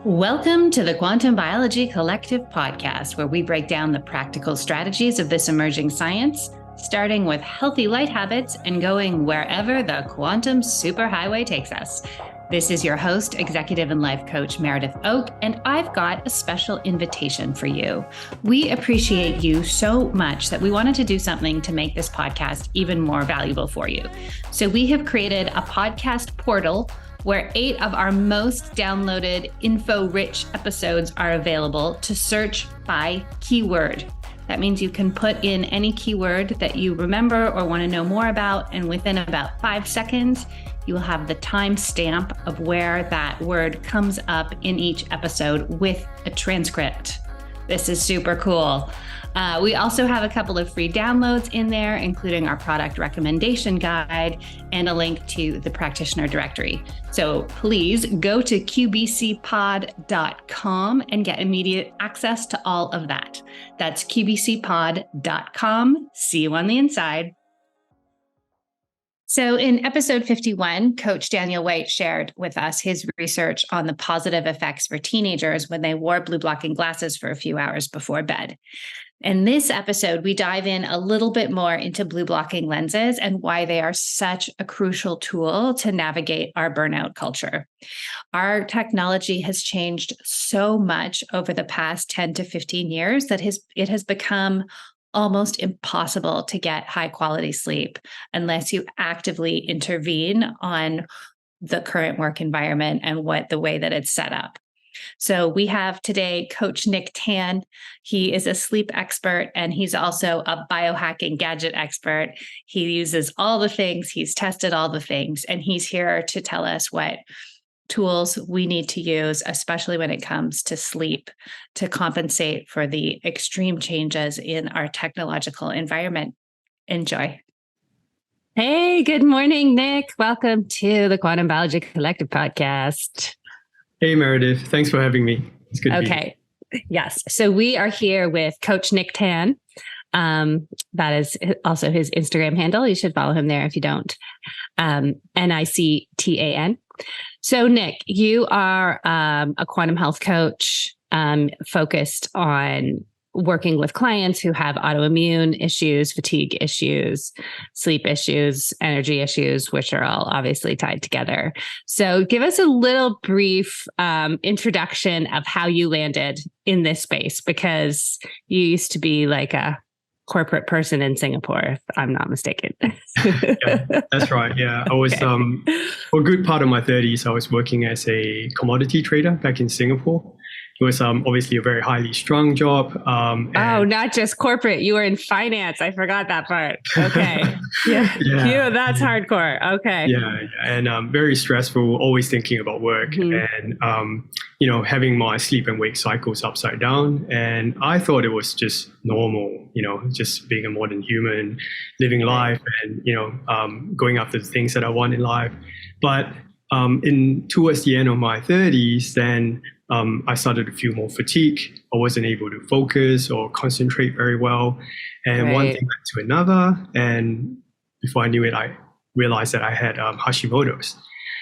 Welcome to the Quantum Biology Collective podcast, where we break down the practical strategies of this emerging science, starting with healthy light habits and going wherever the quantum superhighway takes us. This is your host, executive and life coach Meredith Oke, and I've got a special invitation for you. We appreciate you so much that we wanted to do something to make this podcast even more valuable for you. So we have created a podcast portal where 8 of our most downloaded info-rich episodes are available to search by keyword. That means you can put in any keyword that you remember or want to know more about, and within about 5 seconds, you will have the timestamp of where that word comes up in each episode with a transcript. This is super cool. We also have a couple of free downloads in there, including our product recommendation guide and a link to the practitioner directory. So please go to qbcpod.com and get immediate access to all of that. That's qbcpod.com. See you on the inside. So in episode 51, Coach Daniel White shared with us his research on the positive effects for teenagers when they wore blue blocking glasses for a few hours before bed. In this episode, we dive in a little bit more into blue blocking lenses and why they are such a crucial tool to navigate our burnout culture. Our technology has changed so much over the past 10 to 15 years that it has become almost impossible to get high quality sleep unless you actively intervene on the current work environment and the way that it's set up. So we have today Coach Nic Tan. He is a sleep expert and he's also a biohacking gadget expert. He uses all the things, he's tested all the things, and he's here to tell us what tools we need to use, especially when it comes to sleep, to compensate for the extreme changes in our technological environment. Enjoy. Hey, good morning, Nic. Welcome to the Quantum Biology Collective podcast. Hey, Meredith. Thanks for having me. It's good to be here. Yes. So we are here with Coach Nic Tan. That is also his Instagram handle. You should follow him there if you don't. NICTAN. So Nic, you are a quantum health coach focused on working with clients who have autoimmune issues, fatigue issues, sleep issues, energy issues, which are all obviously tied together. So give us a little brief introduction of how you landed in this space, because you used to be like a corporate person in Singapore, if I'm not mistaken. Yeah, that's right. Yeah, I was for a good part of my 30s, I was working as a commodity trader back in Singapore. It was obviously a very highly strung job. Not just corporate. You were in finance. I forgot that part. Okay. Yeah, that's hardcore. Okay. Yeah. And very stressful, always thinking about work and, having my sleep and wake cycles upside down. And I thought it was just normal, just being a modern human, living life and, going after the things that I want in life. But towards the end of my 30s, then I started to feel more fatigue. I wasn't able to focus or concentrate very well. And one thing led to another. And before I knew it, I realized that I had Hashimoto's.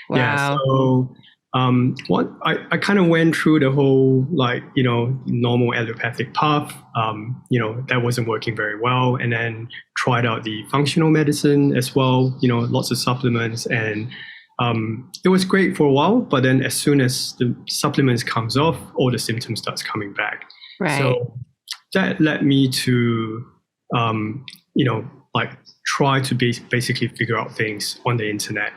Wow. Yeah, so I kind of went through the whole, normal allopathic path. That wasn't working very well. And then tried out the functional medicine as well, lots of supplements, and it was great for a while, but then as soon as the supplements comes off, all the symptoms starts coming back. Right. So that led me to, try to basically figure out things on the internet,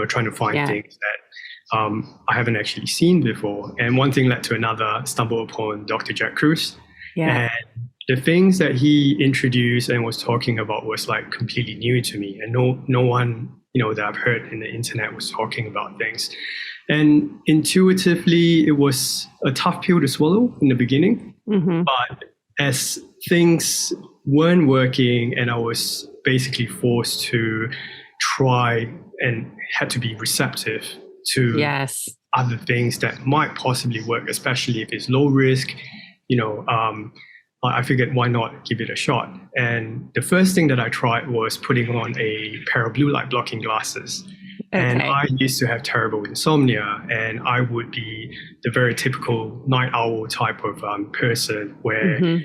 trying to find things that I haven't actually seen before. And one thing led to another, stumbled upon Dr. Jack Kruse. Yeah. And the things that he introduced and was talking about was like completely new to me, and no one that I've heard in the internet was talking about things. And intuitively, it was a tough pill to swallow in the beginning. Mm-hmm. But as things weren't working and I was basically forced to try and had to be receptive to other things that might possibly work, especially if it's low risk, I figured, why not give it a shot? And the first thing that I tried was putting on a pair of blue light blocking glasses. And I used to have terrible insomnia, and I would be the very typical night owl type of person where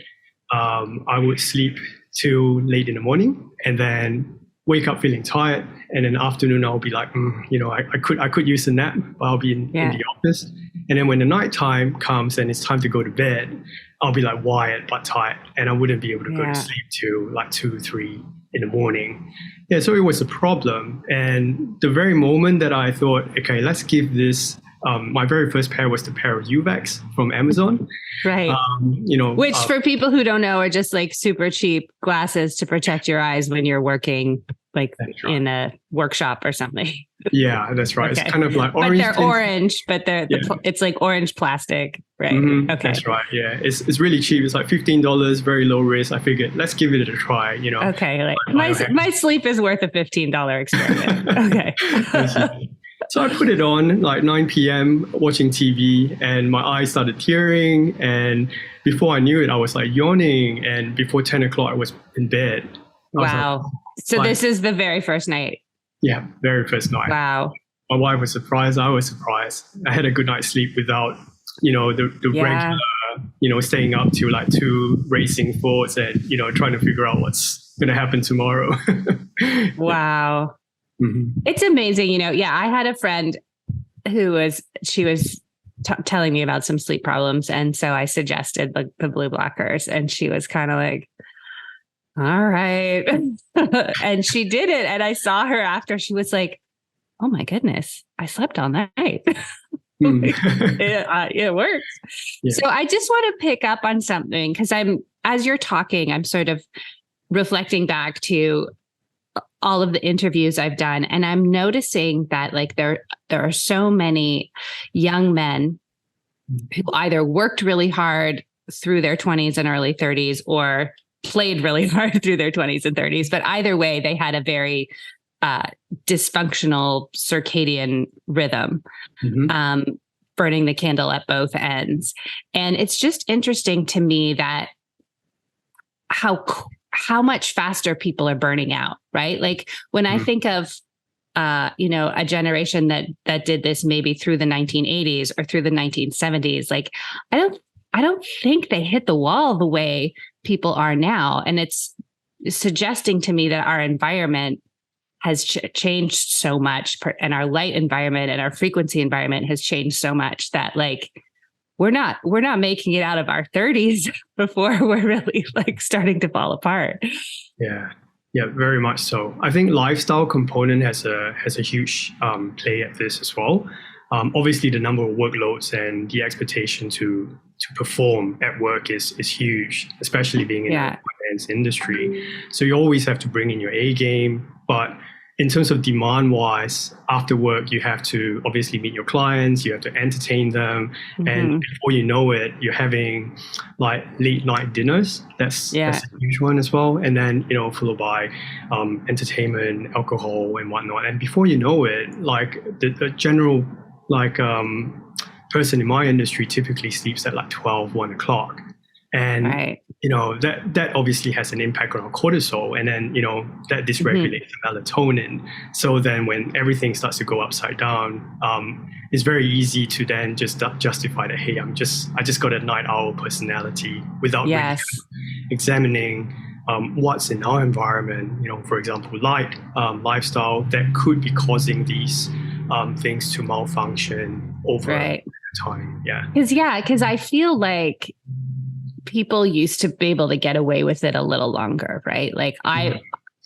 I would sleep till late in the morning and then wake up feeling tired. And then afternoon, I'll be like, I could use a nap, but I'll be in the office. And then when the night time comes and it's time to go to bed, I'll be like wired but tired, and I wouldn't be able to go to sleep till like 2, 3 in the morning. Yeah, so it was a problem. And the very moment that I thought, okay, let's give this, my very first pair was the pair of UVAX from Amazon. Right. Which for people who don't know are just like super cheap glasses to protect your eyes when you're working like in a workshop or something. Yeah, that's right. Okay. It's kind of like orange. But they're orange, but it's like orange plastic, right? Mm-hmm. Okay. That's right. Yeah. It's really cheap. It's like $15, very low risk. I figured let's give it a try, Okay. Like my sleep is worth a $15 experiment. Okay. So I put it on like 9 p.m. watching TV, and my eyes started tearing. And before I knew it, I was like yawning. And before 10 o'clock, I was in bed. Wow. So this is the very first night. Yeah, very first night. Wow. My wife was surprised. I was surprised. I had a good night's sleep without, the regular, staying up to like 2 racing thoughts and, trying to figure out what's going to happen tomorrow. Wow. Mm-hmm. It's amazing. I had a friend she was telling me about some sleep problems. And so I suggested like the blue blockers, and she was kind of like, all right. And she did it. And I saw her after. She was like, oh my goodness, I slept all night. It works. Yeah. So I just want to pick up on something, because as you're talking, I'm sort of reflecting back to all of the interviews I've done. And I'm noticing that like there are so many young men who either worked really hard through their 20s and early 30s or played really hard through their 20s and 30s. But either way, they had a very dysfunctional circadian rhythm, burning the candle at both ends. And it's just interesting to me that how much faster people are burning out, right? Like when I think of, a generation that did this maybe through the 1980s or through the 1970s, like I don't think they hit the wall the way people are now. And it's suggesting to me that our environment has changed so much, and our light environment and our frequency environment has changed so much that like, we're not making it out of our 30s before we're really like starting to fall apart. Yeah, very much so. I think lifestyle component has a huge play at this as well. Obviously, the number of workloads and the expectation to perform at work is huge, especially being in the finance industry. So you always have to bring in your A game, but in terms of demand-wise, after work, you have to obviously meet your clients, you have to entertain them. And before you know it, you're having like late night dinners. That's a huge one as well. And then, followed by entertainment, alcohol and whatnot. And before you know it, like the general person in my industry typically sleeps at like 12, 1 o'clock. And, that obviously has an impact on our cortisol, and then, that dysregulates the melatonin. So then when everything starts to go upside down, it's very easy to then just justify that, hey, I just got a night owl personality without really examining what's in our environment, for example, light, lifestyle that could be causing these things to malfunction over time. Because I feel like people used to be able to get away with it a little longer, right? Like I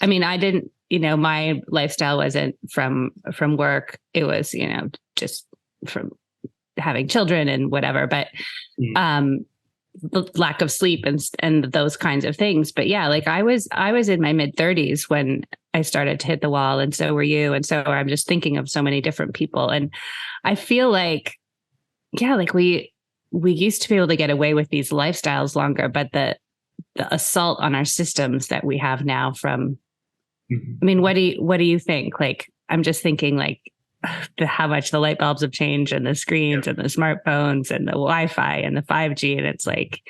mean, I didn't, my lifestyle wasn't from work. It was, just from having children and whatever, but, the lack of sleep and those kinds of things. But yeah, like I was in my mid 30s when I started to hit the wall, and so were you. And so I'm just thinking of so many different people. And I feel like, like we used to be able to get away with these lifestyles longer, but the assault on our systems that we have now from, I mean, what do you think? Like, I'm just thinking like how much the light bulbs have changed, and the screens and the smartphones and the Wi-Fi and the 5G. And it's like,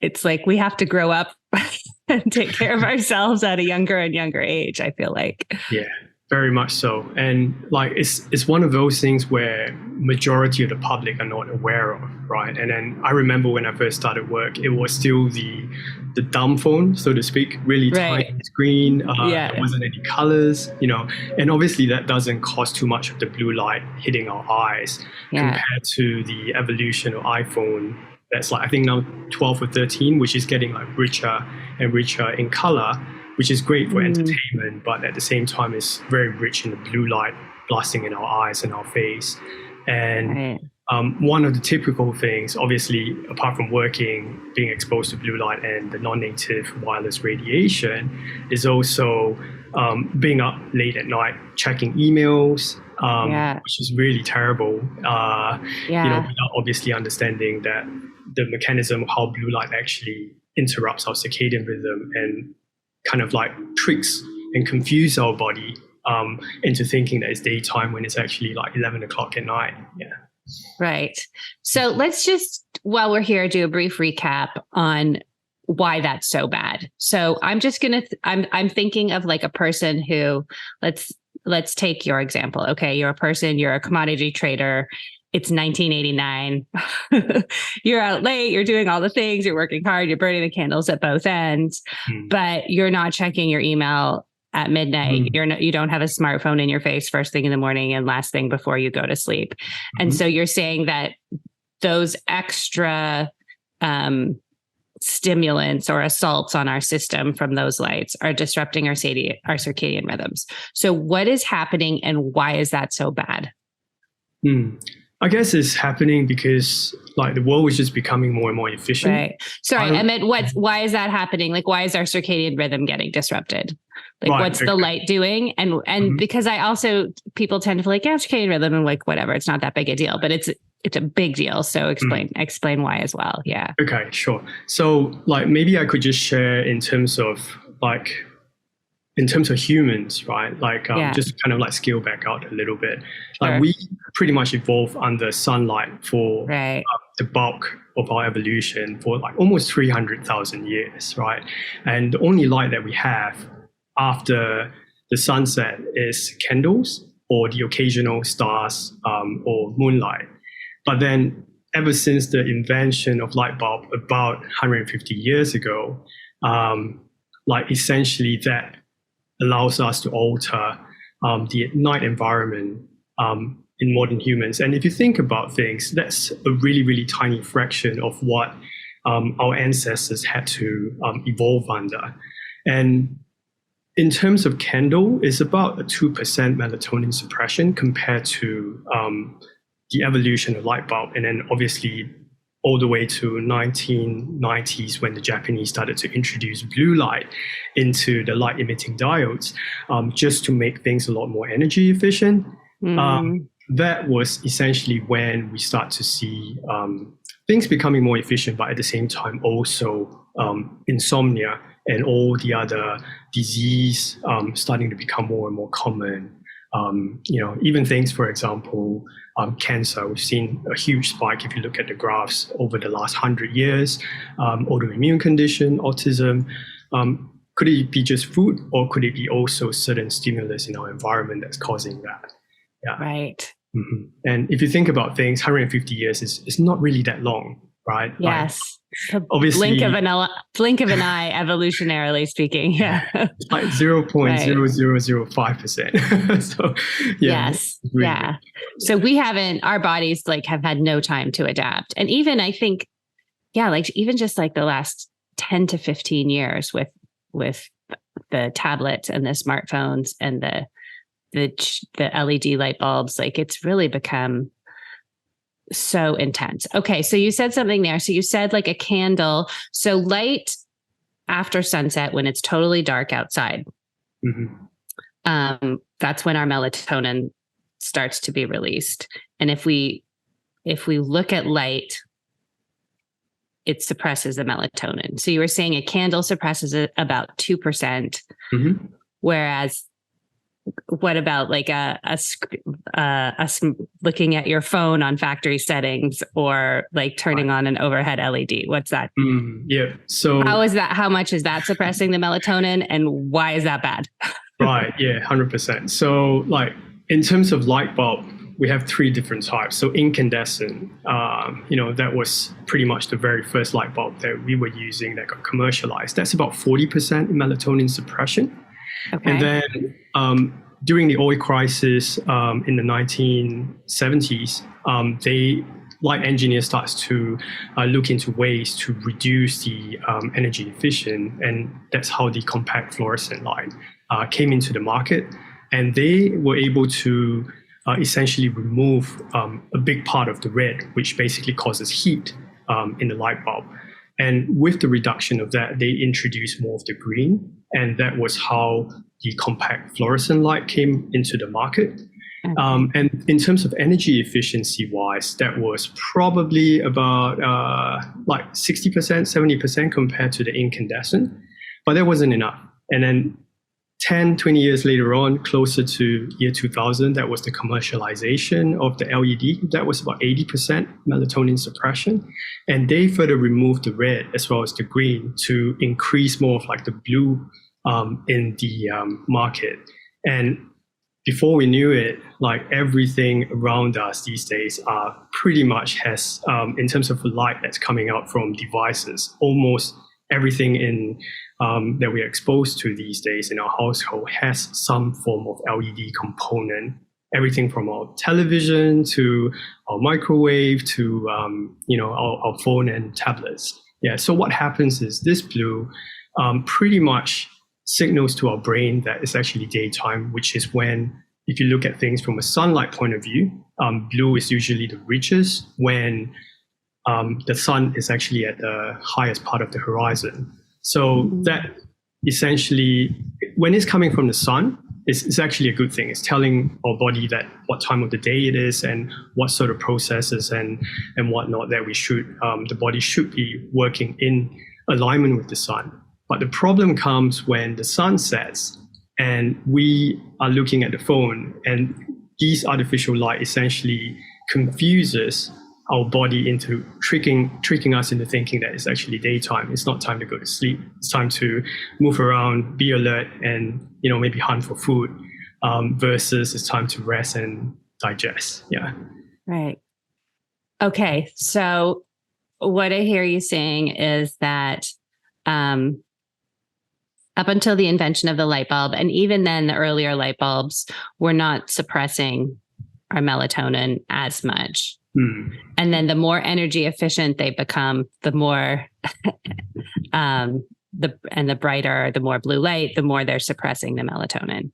it's like we have to grow up and take care of ourselves at a younger and younger age, I feel like. Yeah, very much so. And like it's one of those things where majority of the public are not aware of, right? And then I remember when I first started work, it was still the dumb phone, so to speak, really tiny screen. There wasn't any colors, and obviously that doesn't cause too much of the blue light hitting our eyes compared to the evolution of iPhone. That's like, I think now 12 or 13, which is getting like richer and richer in color, which is great for entertainment, but at the same time, it's very rich in the blue light blasting in our eyes and our face. And one of the typical things, obviously, apart from working, being exposed to blue light and the non-native wireless radiation, is also being up late at night, checking emails, which is really terrible, without obviously understanding that the mechanism of how blue light actually interrupts our circadian rhythm and kind of like tricks and confuse our body into thinking that it's daytime when it's actually like 11 o'clock at night. Yeah. Right. So let's just, while we're here, do a brief recap on why that's so bad. So I'm just going to, I'm thinking of like a person who, let's take your example. Okay. You're a person, you're a commodity trader. It's 1989. You're out late, you're doing all the things, you're working hard, you're burning the candles at both ends, but you're not checking your email at midnight. You don't have a smartphone in your face first thing in the morning and last thing before you go to sleep. And so you're saying that those extra stimulants or assaults on our system from those lights are disrupting our circadian rhythms. So what is happening and why is that so bad? I guess it's happening because like the world is just becoming more and more efficient. Right. Sorry, I meant why is that happening? Like, why is our circadian rhythm getting disrupted? Like, what's the light doing? And because I also, people tend to feel like, circadian rhythm and like, whatever, it's not that big a deal, but it's a big deal. So explain why as well. Yeah. Okay, sure. So like, maybe I could just share in terms of humans, right? Like just kind of like scale back out a little bit. Like we pretty much evolved under sunlight for the bulk of our evolution for like almost 300,000 years, right? And the only light that we have after the sunset is candles or the occasional stars or moonlight. But then ever since the invention of light bulb about 150 years ago, like essentially that allows us to alter the night environment in modern humans. And if you think about things, that's a really, really tiny fraction of what our ancestors had to evolve under. And in terms of candle, it's about a 2% melatonin suppression compared to the evolution of light bulb. And then obviously all the way to 1990s when the Japanese started to introduce blue light into the light emitting diodes just to make things a lot more energy efficient. That was essentially when we start to see things becoming more efficient, but at the same time also insomnia and all the other disease starting to become more and more common. Even things, for example, cancer. We've seen a huge spike if you look at the graphs over the last 100 years. Autoimmune condition, autism. Could it be just food, or could it be also certain stimulus in our environment that's causing that? Yeah. Right. And if you think about things, 150 years is not really that long, right? Yes. Like, obviously, blink of an eye, evolutionarily speaking. Yeah. It's like 0.0005%. So, yes. Really big. So our bodies have had no time to adapt. And even I think, even just like the last 10 to 15 years with the tablets and the smartphones and the LED light bulbs, it's really become so intense. Okay. So you said something there. So you said like a candle. So light after sunset, when it's totally dark outside, that's when our melatonin starts to be released. And if we look at light, it suppresses the melatonin. So you were saying a candle suppresses it about 2%, whereas what about like us looking at your phone on factory settings or like turning on an overhead LED? What's that? Yeah. So how much is that suppressing the melatonin, and why is that bad? Right. Yeah. 100%. So like in terms of light bulb, we have 3 different types. So incandescent, that was pretty much the very first light bulb that we were using that got commercialized. That's about 40% melatonin suppression. Okay. And then during the oil crisis in the 1970s, light engineers starts to look into ways to reduce the energy efficient, and that's how the compact fluorescent light came into the market. And they were able to essentially remove a big part of the red, which basically causes heat in the light bulb. And with the reduction of that, they introduced more of the green, and that was how the compact fluorescent light came into the market. And in terms of energy efficiency wise, that was probably about like 60%, 70% compared to the incandescent, but that wasn't enough. And then 10, 20 years later on, closer to year 2000, that was the commercialization of the LED. That was about 80% melatonin suppression. And they further removed the red as well as the green to increase more of like the blue in the market. And before we knew it, like everything around us these days pretty much has, in terms of light that's coming out from devices, almost everything in that we're exposed to these days in our household has some form of LED component. Everything from our television to our microwave to our phone and tablets. Yeah. So what happens is this blue pretty much signals to our brain that it's actually daytime, which is when, if you look at things from a sunlight point of view, blue is usually the richest when the sun is actually at the highest part of the horizon. So that essentially, when it's coming from the sun, it's actually a good thing. It's telling our body that what time of the day it is and what sort of processes and whatnot that the body should be working in alignment with the sun. But the problem comes when the sun sets and we are looking at the phone, and these artificial light essentially confuses our body into tricking us into thinking that it's actually daytime. It's not time to go to sleep. It's time to move around, be alert, and maybe hunt for food, versus it's time to rest and digest. Yeah. Right. Okay. So what I hear you saying is that up until the invention of the light bulb, and even then the earlier light bulbs were not suppressing our melatonin as much. And then the more energy efficient they become, the more the brighter, the more blue light, the more they're suppressing the melatonin.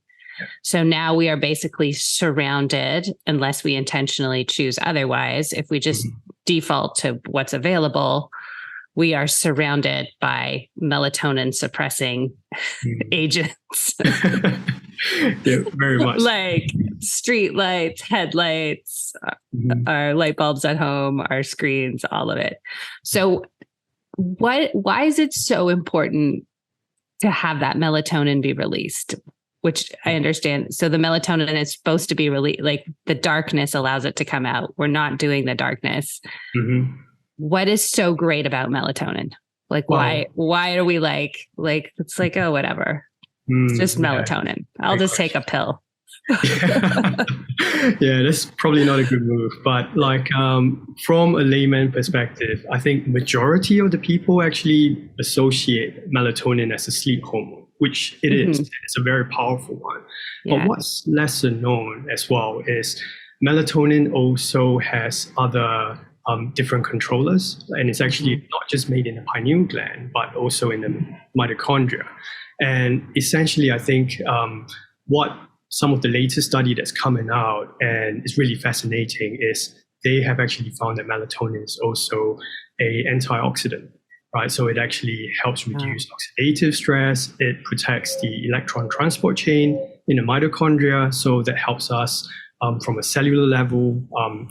So now we are basically surrounded, unless we intentionally choose otherwise, if we just default to what's available, we are surrounded by melatonin suppressing agents. Yeah, very much. Like streetlights, headlights, our light bulbs at home, our screens, all of it. So why is it so important to have that melatonin be released? Which I understand. So the melatonin is supposed to be released, like the darkness allows it to come out. We're not doing the darkness. What is so great about melatonin? Like, why are we like, it's like, oh, whatever. It's just melatonin. I'll just take a pill. Yeah, that's probably not a good move. But like from a layman perspective, I think majority of the people actually associate melatonin as a sleep hormone, which it is. It's a very powerful one. Yeah. But what's lesser known as well is melatonin also has other different controllers, and it's actually not just made in the pineal gland, but also in the mitochondria. And essentially, I think what some of the latest study that's coming out and is really fascinating is they have actually found that melatonin is also an antioxidant, right? So it actually helps reduce oxidative stress. It protects the electron transport chain in the mitochondria. So that helps us from a cellular level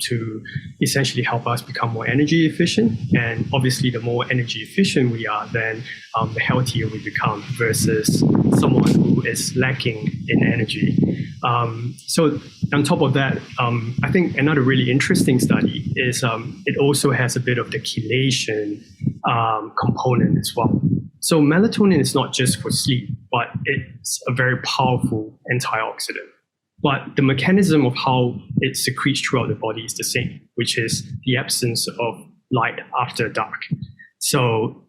to essentially help us become more energy efficient. And obviously, the more energy efficient we are, then the healthier we become versus someone who is lacking in energy. So on top of that, I think another really interesting study is it also has a bit of the chelation component as well. So melatonin is not just for sleep, but it's a very powerful antioxidant. But the mechanism of how it secretes throughout the body is the same, which is the absence of light after dark. So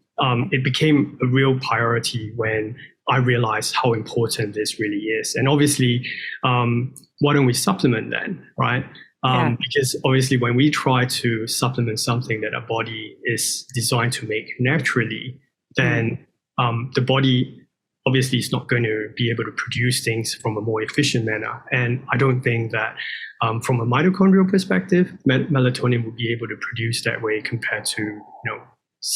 it became a real priority when I realized how important this really is. And obviously, why don't we supplement then, right? Because obviously when we try to supplement something that our body is designed to make naturally, then the body obviously is not going to be able to produce things from a more efficient manner. And I don't think that from a mitochondrial perspective, melatonin will be able to produce that way compared to,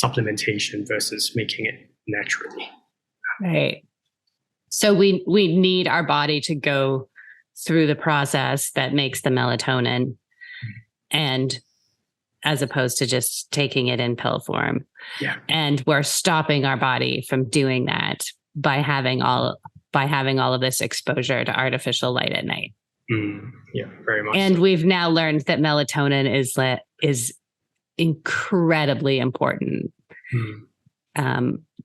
supplementation versus making it naturally. Right. So we need our body to go through the process that makes the melatonin, and as opposed to just taking it in pill form. Yeah. And we're stopping our body from doing that by having all of this exposure to artificial light at night. Yeah, very much. And so. we've now learned that melatonin is incredibly important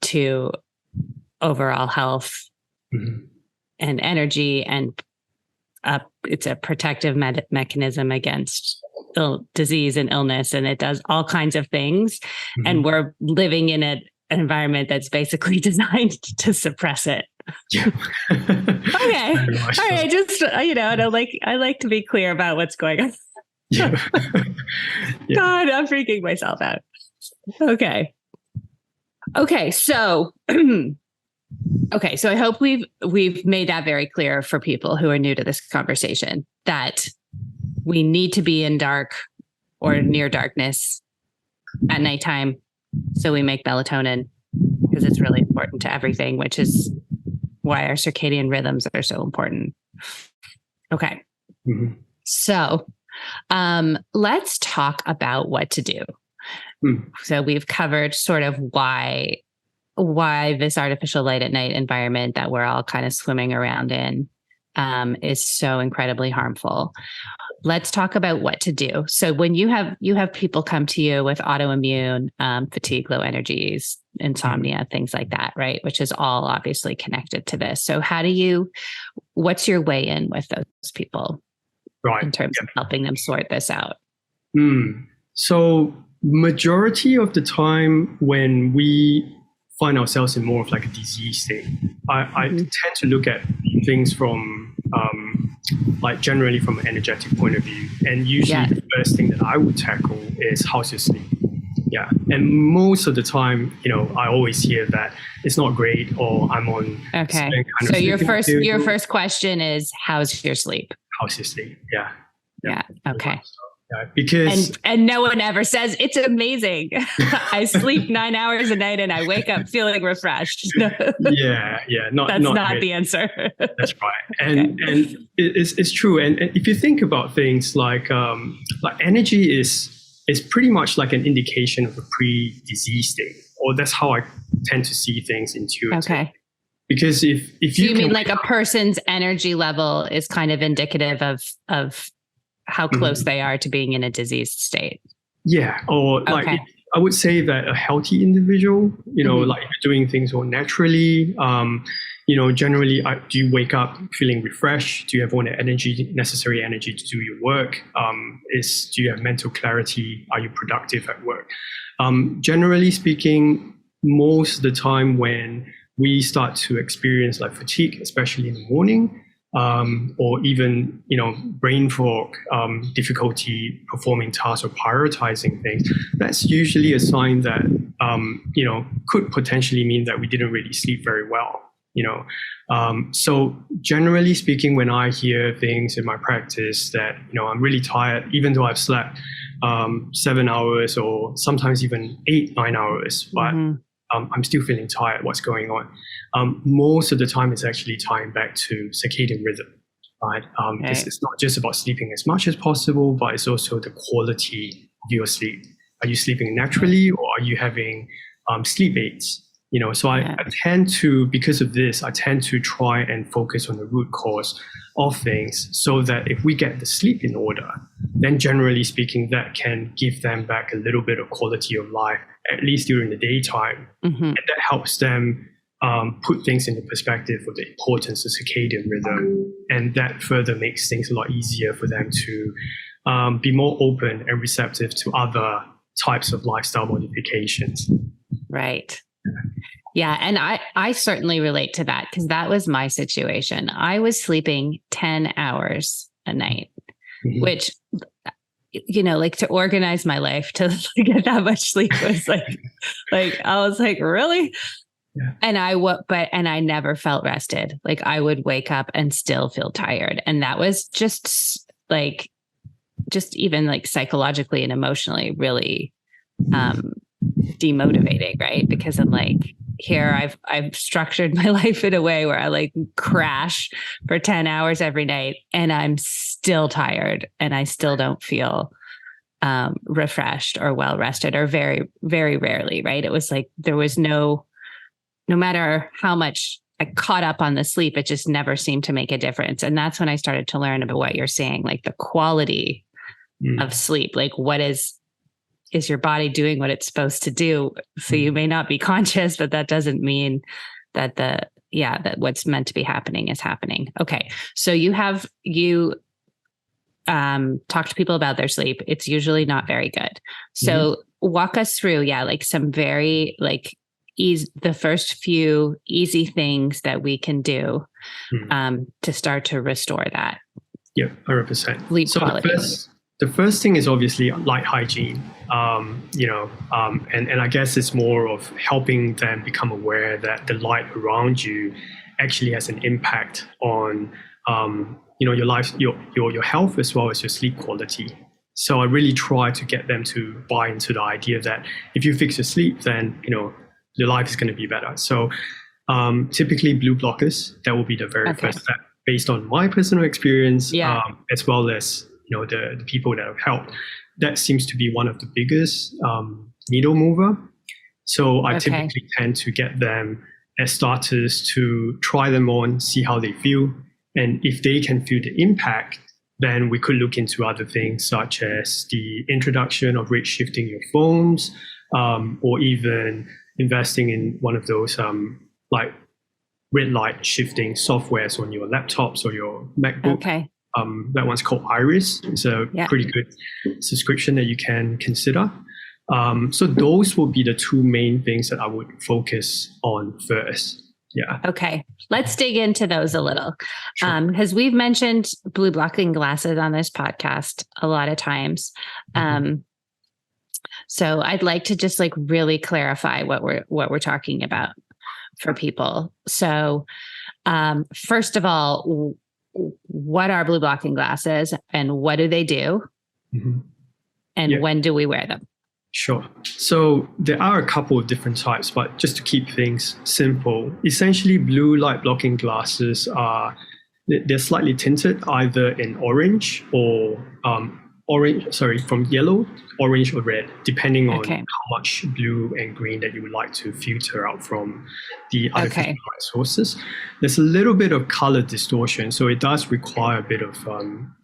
to overall health and energy, and it's a protective mechanism against disease and illness, and it does all kinds of things. And we're living in an environment that's basically designed to suppress it. Yeah. Okay. All right. Just, and I like to be clear about what's going on. Yeah. Yeah. God, I'm freaking myself out. Okay. So, so I hope we've made that very clear for people who are new to this conversation, that we need to be in dark or near darkness at nighttime. So we make melatonin because it's really important to everything, which is why our circadian rhythms are so important. Okay. So let's talk about what to do. So we've covered sort of why this artificial light at night environment that we're all kind of swimming around in is so incredibly harmful. Let's talk about what to do. So when you have people come to you with autoimmune, fatigue, low energies, insomnia, things like that, right? Which is all obviously connected to this. So what's your way in with those people, right, in terms of helping them sort this out? So majority of the time when we find ourselves in more of like a disease state, I tend to look at things from like generally from an energetic point of view. And usually the first thing that I would tackle is how's your sleep? Yeah. And most of the time, I always hear that it's not great, or I'm on. Okay. So your first question is, how's your sleep? How's your sleep? Yeah. Yeah. Okay. Yeah, because and no one ever says it's amazing. I sleep 9 hours a night and I wake up feeling refreshed. That's not the answer. That's right, and it's true. And if you think about things like energy is pretty much like an indication of a pre-disease state, or that's how I tend to see things intuitively. Okay. Because if you mean like a person's energy level is kind of indicative of how close they are to being in a diseased state. Yeah. Or like, I would say that a healthy individual, like if you're doing things all naturally, generally, do you wake up feeling refreshed? Do you have all the necessary energy to do your work? Do you have mental clarity? Are you productive at work? Generally speaking, most of the time when we start to experience like fatigue, especially in the morning, or even, brain fog, difficulty performing tasks or prioritizing things, that's usually a sign that, could potentially mean that we didn't really sleep very well, So generally speaking, when I hear things in my practice that, I'm really tired, even though I've slept 7 hours or sometimes even 8-9 hours, but I'm still feeling tired. What's going on? Most of the time, it's actually tying back to circadian rhythm, right? It's not just about sleeping as much as possible, but it's also the quality of your sleep. Are you sleeping naturally, or are you having sleep aids? So I tend to, because of this, I tend to try and focus on the root cause of things, so that if we get the sleep in order, then generally speaking, that can give them back a little bit of quality of life, at least during the daytime. And that helps them put things into perspective of the importance of circadian rhythm. And that further makes things a lot easier for them to be more open and receptive to other types of lifestyle modifications. Right. Yeah. And I certainly relate to that, because that was my situation. I was sleeping 10 hours a night, which, like, to organize my life to get that much sleep was like I was like, really? Yeah. And I never felt rested. Like, I would wake up and still feel tired. And that was just even like psychologically and emotionally really demotivating, right? Because I'm like, here I've structured my life in a way where I like crash for 10 hours every night, and I'm still tired, and I still don't feel refreshed or well rested, or very, very rarely, right? It was like there was no matter how much I caught up on the sleep, it just never seemed to make a difference. And that's when I started to learn about what you're saying, like the quality of sleep. Like, what is your body doing what it's supposed to do? So you may not be conscious, but that doesn't mean that that what's meant to be happening is happening. Okay. So you talk to people about their sleep. It's usually not very good. So walk us through, like some very the first few easy things that we can do to start to restore that. Yeah, 100%. Sleep quality. The first thing is obviously light hygiene, and I guess it's more of helping them become aware that the light around you actually has an impact on, your life, your health, as well as your sleep quality. So I really try to get them to buy into the idea that if you fix your sleep, then, your life is going to be better. So typically blue blockers, that will be the very first step, based on my personal experience, as well as the people that have helped. That seems to be one of the biggest needle mover. So I typically tend to get them as starters to try them on, see how they feel. And if they can feel the impact, then we could look into other things, such as the introduction of rate shifting your phones, or even investing in one of those like red light shifting softwares on your laptops or your MacBook. Okay. That one's called Iris. It's a pretty good subscription that you can consider. So those will be the two main things that I would focus on first. Yeah. Okay. Let's dig into those a little. Because we've mentioned blue blocking glasses on this podcast a lot of times. So I'd like to just really clarify what we're talking about for people. So first of all, what are blue blocking glasses, and what do they do? And when do we wear them? Sure. So there are a couple of different types, but just to keep things simple, essentially blue light blocking glasses they're slightly tinted either in orange or from yellow, orange, or red, depending on how much blue and green that you would like to filter out from the artificial light sources. There's a little bit of color distortion, so it does require a bit of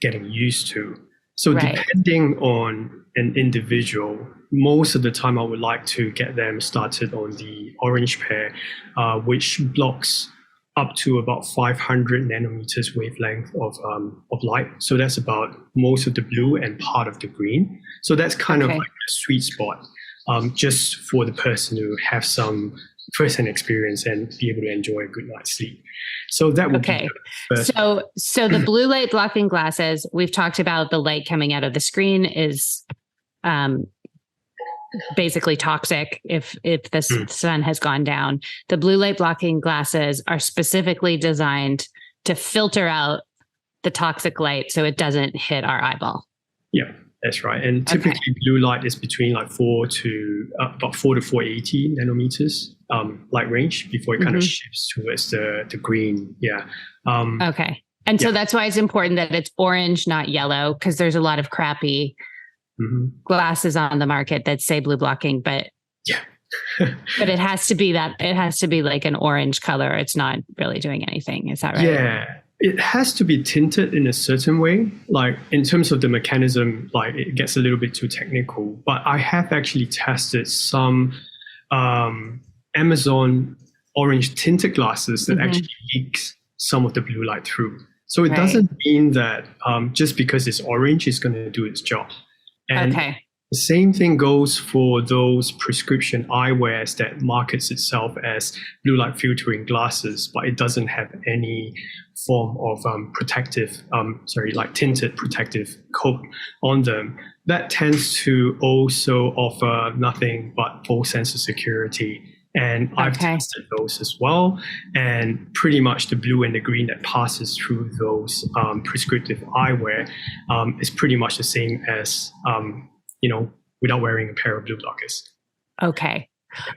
getting used to. So depending on an individual, most of the time I would like to get them started on the orange pair, which blocks up to about 500 nanometers wavelength of light. So that's about most of the blue and part of the green. So that's kind of like a sweet spot, just for the person who have some first-hand experience and be able to enjoy a good night's sleep. So that would be the first. So the blue light blocking glasses, we've talked about the light coming out of the screen is basically toxic if the sun has gone down. The blue light blocking glasses are specifically designed to filter out the toxic light so it doesn't hit our eyeball. Yeah, that's right. And typically blue light is between about 4 to 480 nanometers light range before it kind of shifts towards the green. Yeah. And so that's why it's important that it's orange, not yellow, because there's a lot of crappy glasses on the market that say blue blocking, but But it has to be like an orange color. It's not really doing anything. Is that right? Yeah. It has to be tinted in a certain way. Like in terms of the mechanism, like it gets a little bit too technical. But I have actually tested some Amazon orange tinted glasses that actually leaks some of the blue light through. So it doesn't mean that just because it's orange, it's going to do its job. And the same thing goes for those prescription eyewears that markets itself as blue light filtering glasses, but it doesn't have any form of tinted protective coat on them. That tends to also offer nothing but false sense of security. And I've tested those as well. And pretty much the blue and the green that passes through those prescriptive eyewear is pretty much the same as, without wearing a pair of blue blockers. Okay.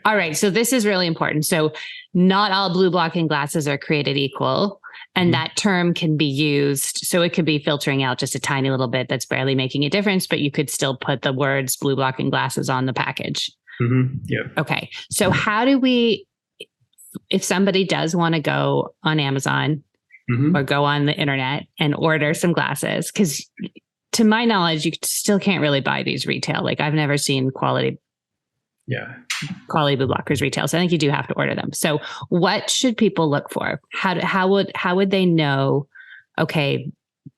All right. So this is really important. So not all blue blocking glasses are created equal. And that term can be used. So it could be filtering out just a tiny little bit that's barely making a difference, but you could still put the words blue blocking glasses on the package. Yeah. Okay. So how do we, if somebody does want to go on Amazon or go on the internet and order some glasses, because to my knowledge, you still can't really buy these retail. Like I've never seen quality blue blockers retail. So I think you do have to order them. So what should people look for? How would they know, okay,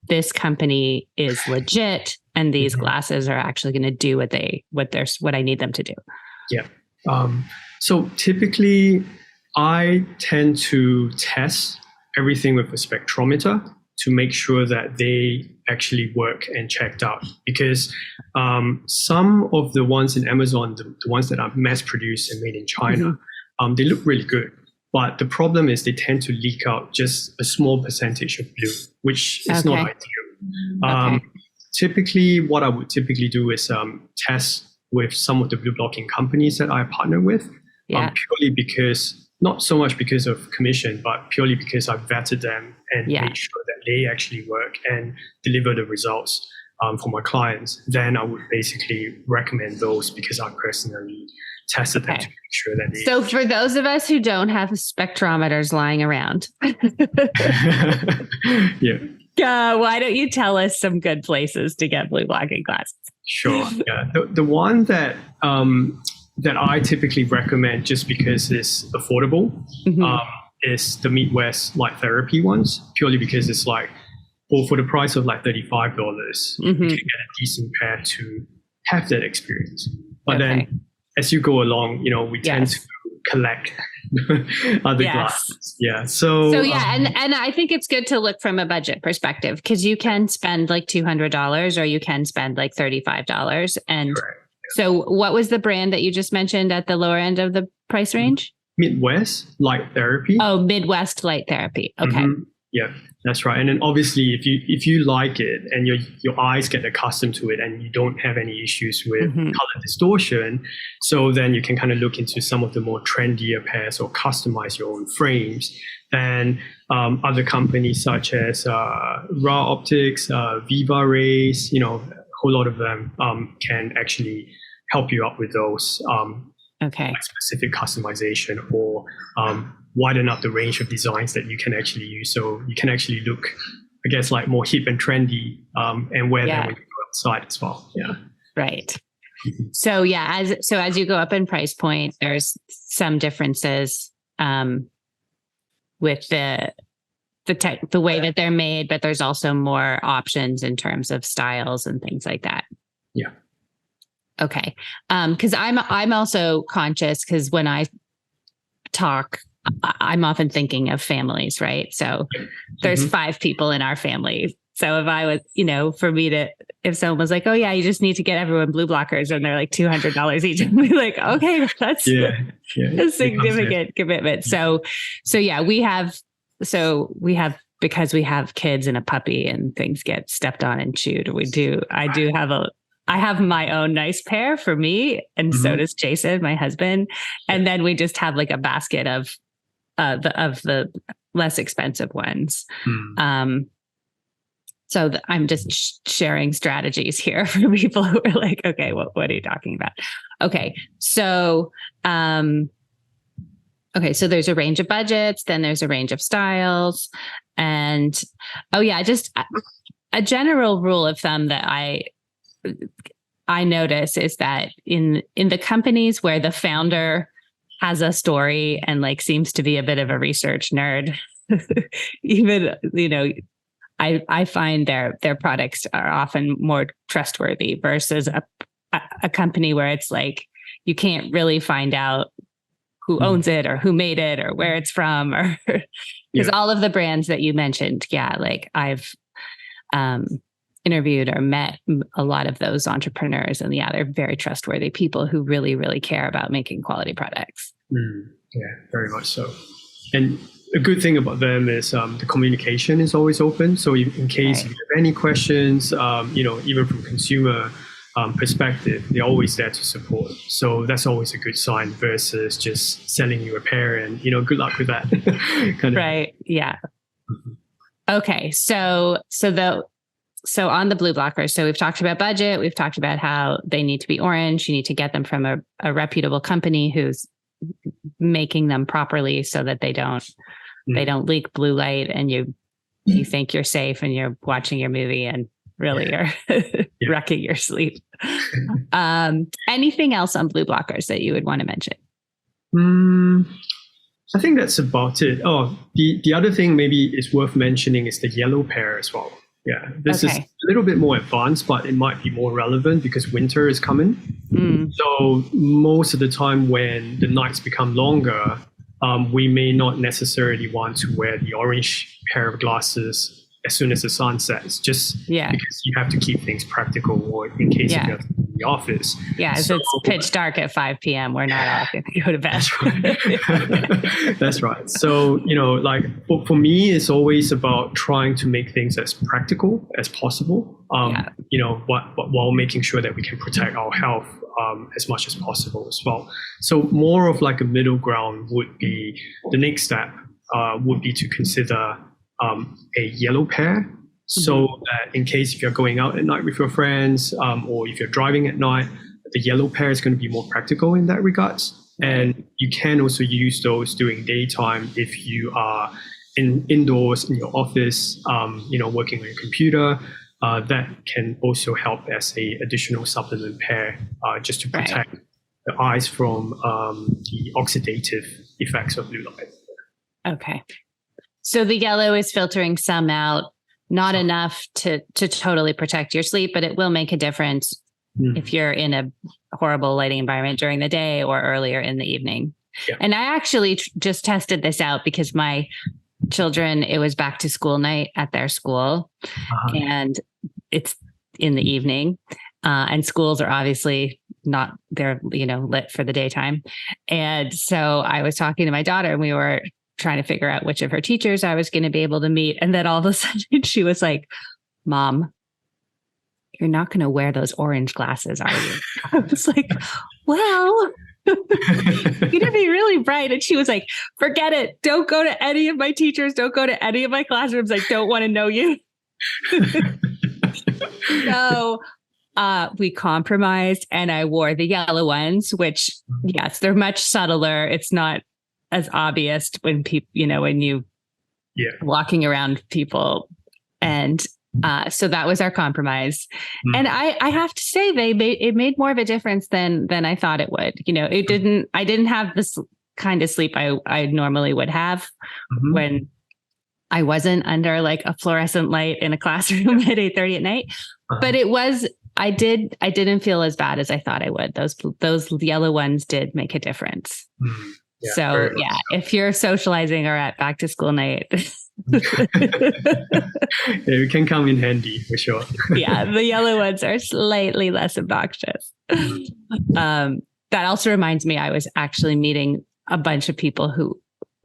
this company is legit and these glasses are actually going to do what I need them to do? Yeah. So typically I tend to test everything with a spectrometer to make sure that they actually work and checked out. Because some of the ones in Amazon, the ones that are mass produced and made in China, they look really good. But the problem is they tend to leak out just a small percentage of blue, which is not ideal. Typically, what I would typically do is test with some of the blue blocking companies that I partner with, purely because, not so much because of commission, but purely because I've vetted them and made sure that they actually work and deliver the results for my clients. Then I would basically recommend those because I personally tested them to make sure that they... So for those of us who don't have spectrometers lying around, why don't you tell us some good places to get blue blocking glasses? Sure. Yeah. The one that I typically recommend just because it's affordable is the Midwest Light Therapy ones, purely because it's like, for the price of like $35, you can get a decent pair to have that experience. But then as you go along, we tend to collect other glasses. Yeah. So and I think it's good to look from a budget perspective, because you can spend like $200 or you can spend like $35. And so what was the brand that you just mentioned at the lower end of the price range? Midwest Light Therapy. Oh, Midwest Light Therapy. Okay. Yeah, that's right. And then obviously if you like it and your eyes get accustomed to it and you don't have any issues with color distortion, so then you can kind of look into some of the more trendier pairs or customize your own frames. Then other companies such as Raw Optics, Viva Rays, a whole lot of them can actually help you out with those like specific customization or widen up the range of designs that you can actually use. So you can actually look, I guess, like more hip and trendy and wear them when you go outside as well. Yeah. Right. So as you go up in price point, there's some differences with the way that they're made, but there's also more options in terms of styles and things like that. Yeah. Okay. Because I'm also conscious, because when I talk, I'm often thinking of families, right? So there's 5 people in our family. So if I was, if someone was like, oh yeah, you just need to get everyone blue blockers and they're like $200 each, I'd be like, okay, that's a significant commitment. So we have, because we have kids and a puppy and things get stepped on and chewed. I have my own nice pair for me. And so does Jason, my husband. And then we just have like a basket of the less expensive ones. So I'm just sharing strategies here for people who are like, okay, what are you talking about? Okay. So, so there's a range of budgets, then there's a range of styles, and just a general rule of thumb that I notice is that in the companies where the founder has a story and like seems to be a bit of a research nerd, even, I find their products are often more trustworthy versus a company where it's like you can't really find out who owns it or who made it or where it's from, or because all of the brands that you mentioned, like I've interviewed or met a lot of those entrepreneurs, and they're very trustworthy people who really, really care about making quality products. Yeah, very much so. And a good thing about them is the communication is always open. So in case you have any questions, even from consumer perspective, they're always there to support. So that's always a good sign versus just selling you a pair and, good luck with that. Right. Yeah. Okay. So on the blue blockers, so we've talked about budget. We've talked about how they need to be orange. You need to get them from a reputable company who's making them properly so that they don't leak blue light and you think you're safe and you're watching your movie and really are wrecking your sleep. Anything else on blue blockers that you would want to mention? I think that's about it. Oh, the other thing maybe is worth mentioning is the yellow pair as well. Yeah, this is a little bit more advanced, but it might be more relevant because winter is coming. So most of the time when the nights become longer, we may not necessarily want to wear the orange pair of glasses as soon as the sun sets, just because you have to keep things practical, or in case you have to be in the office. Yeah, so it's pitch dark at 5 p.m. We're not all going to go to bed. That's right. So, for me, it's always about trying to make things as practical as possible, while making sure that we can protect our health as much as possible as well. So more of like a middle ground would be, the next step would be to consider a yellow pair, so that in case if you're going out at night with your friends, or if you're driving at night, the yellow pair is going to be more practical in that regards. And you can also use those during daytime if you are indoors in your office, working on your computer. That can also help as a additional supplement pair, just to protect the eyes from the oxidative effects of blue light. Okay. So the yellow is filtering some out, not enough to totally protect your sleep, but it will make a difference if you're in a horrible lighting environment during the day or earlier in the evening. Yeah. And I actually just tested this out because my children, it was back to school night at their school, and it's in the evening, and schools are obviously not, they're, lit for the daytime. And so I was talking to my daughter and we were trying to figure out which of her teachers I was going to be able to meet. And then all of a sudden she was like, "Mom, you're not going to wear those orange glasses, are you?" I was like, "Well, you're going to be really bright." And she was like, "Forget it. Don't go to any of my teachers. Don't go to any of my classrooms. I don't want to know you." So we compromised and I wore the yellow ones, which, yes, they're much subtler. It's not as obvious when people, when you walking around people. And so that was our compromise. And I have to say, it made more of a difference than I thought it would. I didn't have this kind of sleep I normally would have when I wasn't under like a fluorescent light in a classroom at 8:30 at night. But I didn't feel as bad as I thought I would. Those yellow ones did make a difference. Yeah, so if you're socializing or at back to school night, it can come in handy for sure. The yellow ones are slightly less obnoxious. That also reminds me, I was actually meeting a bunch of people who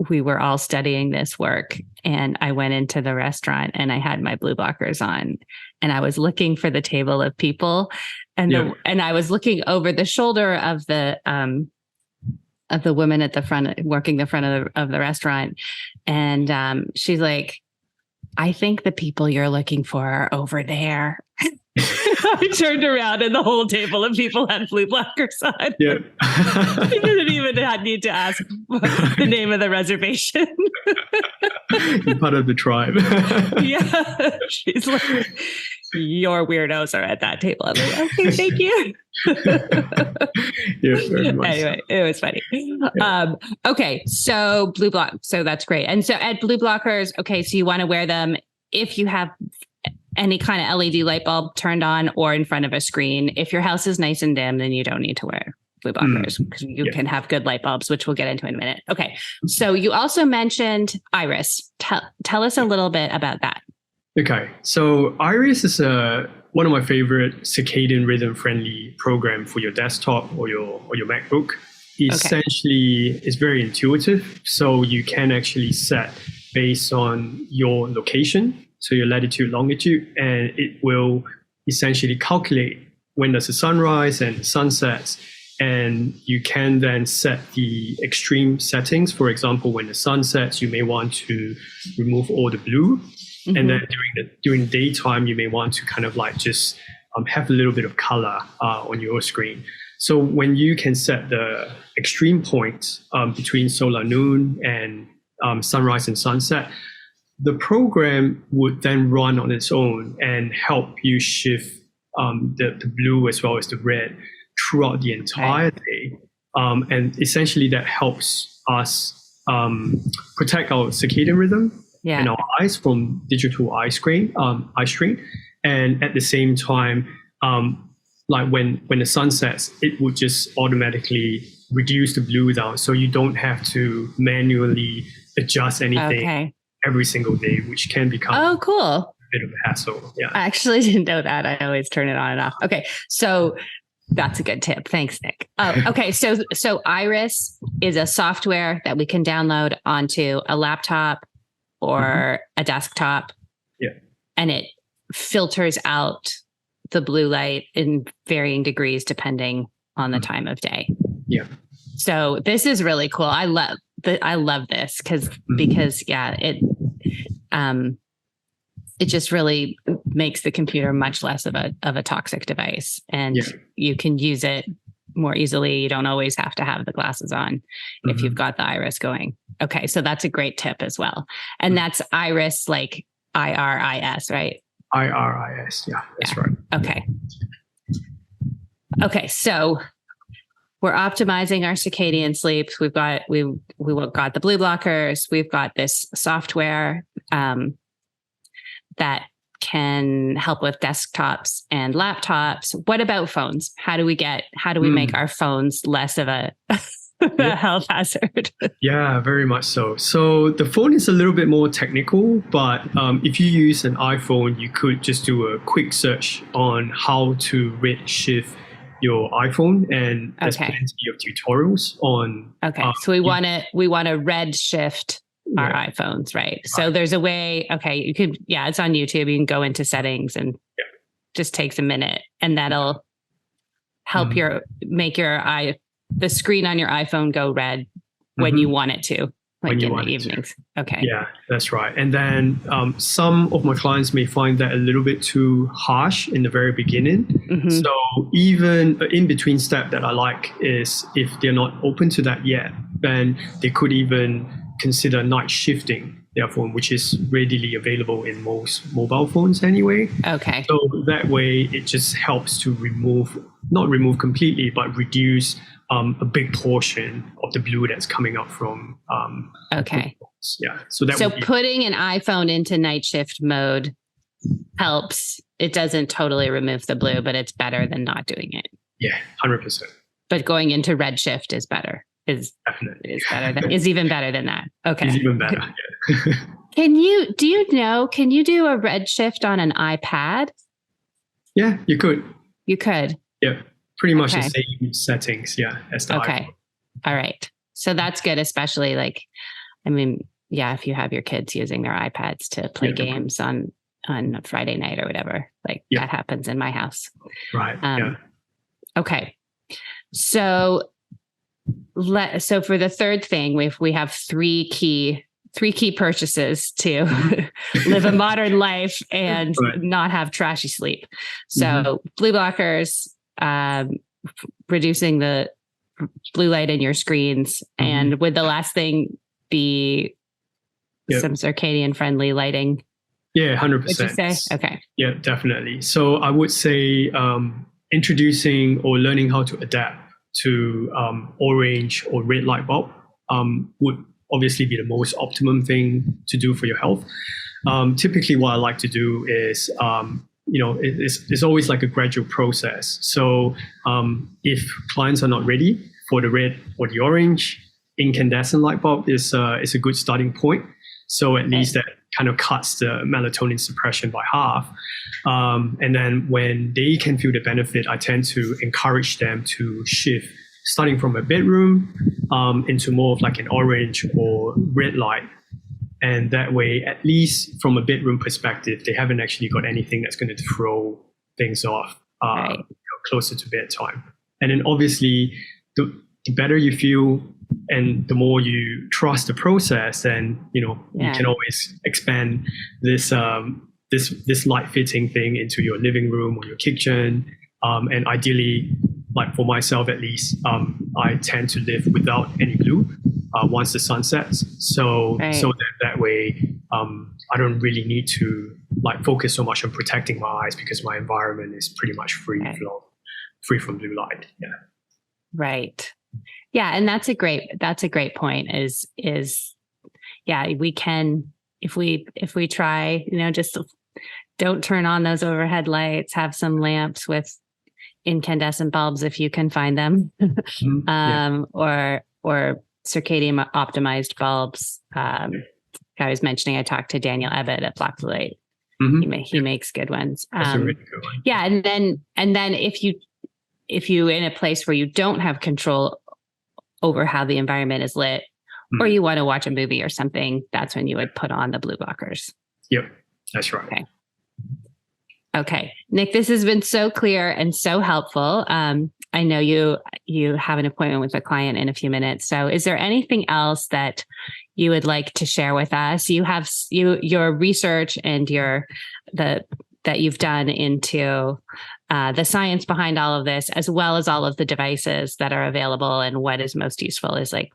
we were all studying this work, and I went into the restaurant and I had my blue blockers on, and I was looking for the table of people, and I was looking over the shoulder of the woman at the front, working the front of the restaurant. And she's like, I think the people you're looking for are over there. I turned around and the whole table of people had blue blockers on. Yeah. I didn't even need to ask the name of the reservation. You're part of the tribe. Yeah. She's like, your weirdos are at that table. I'm like, okay, thank you. Yeah, very much Anyway, so. it was funny. Yeah. Okay, so blue block. So that's great. And so at blue blockers, okay, so you want to wear them if you have any kind of LED light bulb turned on or in front of a screen. If your house is nice and dim, then you don't need to wear blue blockers because you can have good light bulbs, which we'll get into in a minute. Okay. So you also mentioned Iris. Tell us a little bit about that. Okay. So Iris is one of my favorite circadian rhythm friendly program for your desktop or your MacBook. Essentially, it's very intuitive. So you can actually set based on your location, so your latitude, longitude, and it will essentially calculate when there's a sunrise and sunsets. And you can then set the extreme settings. For example, when the sun sets, you may want to remove all the blue. Mm-hmm. And then during daytime, you may want to kind of like just have a little bit of color on your screen. So when you can set the extreme points between solar noon and sunrise and sunset, the program would then run on its own and help you shift the blue as well as the red throughout the entire day. And essentially that helps us protect our circadian rhythm and our eyes from digital eye strain. And at the same time, like when the sun sets, it would just automatically reduce the blue down. So you don't have to manually adjust anything every single day, which can become cool. a bit of a hassle. Yeah. I actually didn't know that. I always turn it on and off. Okay. So that's a good tip. Thanks, Nick. Okay. So Iris is a software that we can download onto a laptop or a desktop. Yeah. And it filters out the blue light in varying degrees depending on the time of day. Yeah. So this is really cool. I love this because it just really makes the computer much less of a toxic device, and you can use it more easily. You don't always have to have the glasses on if you've got the Iris going. Okay, so that's a great tip as well. And that's Iris, like IRIS, right? IRIS, yeah, that's right. Okay, so we're optimizing our circadian sleep. We've got we got the blue blockers. We've got this software that can help with desktops and laptops. What about phones? How do we make our phones less of a health hazard? Yeah, very much so. So the phone is a little bit more technical, but if you use an iPhone, you could just do a quick search on how to redshift your iPhone, and there's plenty of tutorials on. So we want to redshift our iPhones, right? So there's a way. You could, it's on YouTube. You can go into settings and just takes a minute, and that'll help make the screen on your iPhone go red when you want it to, like in the evenings. Okay. Yeah, that's right. And then some of my clients may find that a little bit too harsh in the very beginning. So even an in-between step that I like is, if they're not open to that yet, then they could even consider night shifting their phone, which is readily available in most mobile phones anyway. Okay. So that way it just helps to not remove completely, but reduce a big portion of the blue that's coming up from phones. Yeah. So putting an iPhone into night shift mode helps. It doesn't totally remove the blue, but it's better than not doing it. Yeah, 100%. But going into redshift is better. Is even better than that. Okay. It's even better. Yeah. Can you do a redshift on an iPad? Yeah, you could. You could. Yeah. Pretty much the same settings, as the iPhone. All right. So that's good, especially if you have your kids using their iPads to play games on a Friday night or whatever, that happens in my house. Right. Okay. So for the third thing, we have three key three key purchases to live a modern life and not have trashy sleep. So blue blockers, reducing the blue light in your screens, and would the last thing be some circadian-friendly lighting? Yeah, 100%. Would you say? Okay. Yeah, definitely. So I would say introducing or learning how to adapt to orange or red light bulb would obviously be the most optimum thing to do for your health. Typically, what I like to do is, it's always like a gradual process. So if clients are not ready for the red or the orange, incandescent light bulb is a good starting point. So at least that kind of cuts the melatonin suppression by half. And then when they can feel the benefit, I tend to encourage them to shift, starting from a bedroom into more of like an orange or red light. And that way, at least from a bedroom perspective, they haven't actually got anything that's going to throw things off closer to bedtime. And then obviously, the better you feel and the more you trust the process, then you can always expand this this light fitting thing into your living room or your kitchen. And ideally, like for myself at least, I tend to live without any blue once the sun sets. So that way, I don't really need to like focus so much on protecting my eyes because my environment is pretty much free from blue light. Yeah. Right. Yeah. And that's a great point we can, if we try, just don't turn on those overhead lights, have some lamps with incandescent bulbs if you can find them, or circadian optimized bulbs. I was mentioning, I talked to Daniel Ebbett at Black Light. He makes good ones. That's a really good one. Yeah. And then if you in a place where you don't have control over how the environment is lit, or you want to watch a movie or something, that's when you would put on the blue blockers. Yep, that's right. Okay. Nic, this has been so clear and so helpful. I know you have an appointment with a client in a few minutes. So is there anything else that you would like to share with us? You have your research and that you've done into the science behind all of this, as well as all of the devices that are available and what is most useful, is like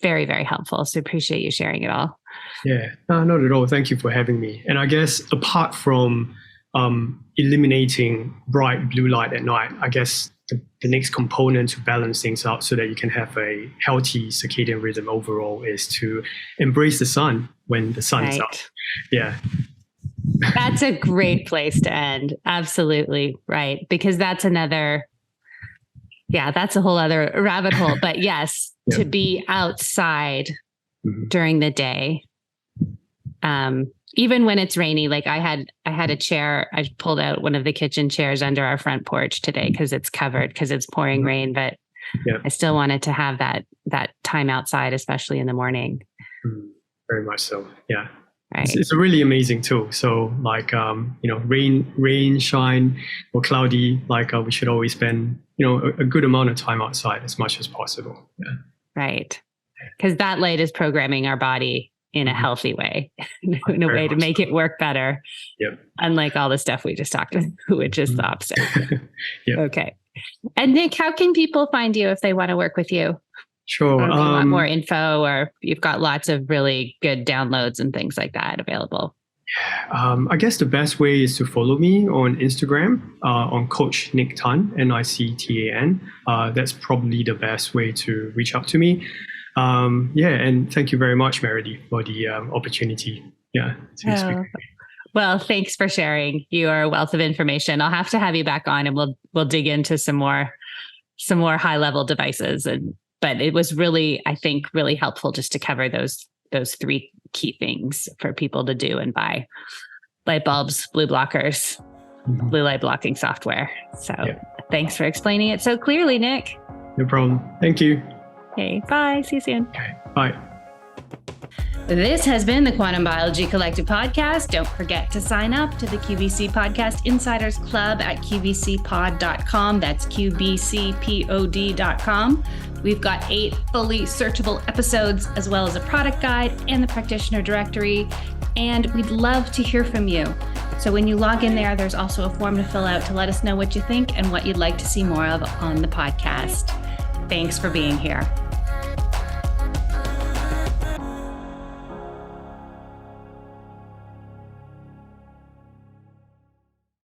very, very helpful. So appreciate you sharing it all. Yeah, no, not at all. Thank you for having me. And I guess apart from eliminating bright blue light at night, I guess the next component to balance things out so that you can have a healthy circadian rhythm overall is to embrace the sun when the sun is out. Yeah. That's a great place to end. Absolutely right. Because that's that's a whole other rabbit hole. But yes, to be outside during the day, even when it's rainy. Like I had a chair, I pulled out one of the kitchen chairs under our front porch today because it's covered, because it's pouring rain, but I still wanted to have that time outside, especially in the morning. Very much so. Yeah. Right. It's a really amazing tool. So like, rain, shine or cloudy, like we should always spend, a good amount of time outside as much as possible. Yeah. Right. Because that light is programming our body in a healthy way, in a way to make it work better. Yep. Unlike all the stuff we just talked about, which is the opposite. Yep. Okay. And Nic, how can people find you if they want to work with you? Sure. Or if you want more info, or you've got lots of really good downloads and things like that available. I guess the best way is to follow me on Instagram, on Coach Nic Tan, NICTAN. That's probably the best way to reach out to me. And thank you very much, Meredith, for the opportunity. To speak. Well, thanks for sharing. You are a wealth of information. I'll have to have you back on, and we'll dig into some more high level devices. But it was really, I think, really helpful just to cover those three key things for people to do and buy: light bulbs, blue blockers, blue light blocking software. So thanks for explaining it so clearly, Nic. No problem. Thank you. Okay, bye. See you soon. Okay, bye. This has been the Quantum Biology Collective podcast. Don't forget to sign up to the QVC Podcast Insiders Club at qvcpod.com. That's qbcpod.com. We've got 8 fully searchable episodes, as well as a product guide and the practitioner directory. And we'd love to hear from you. So when you log in there, there's also a form to fill out to let us know what you think and what you'd like to see more of on the podcast. Thanks for being here.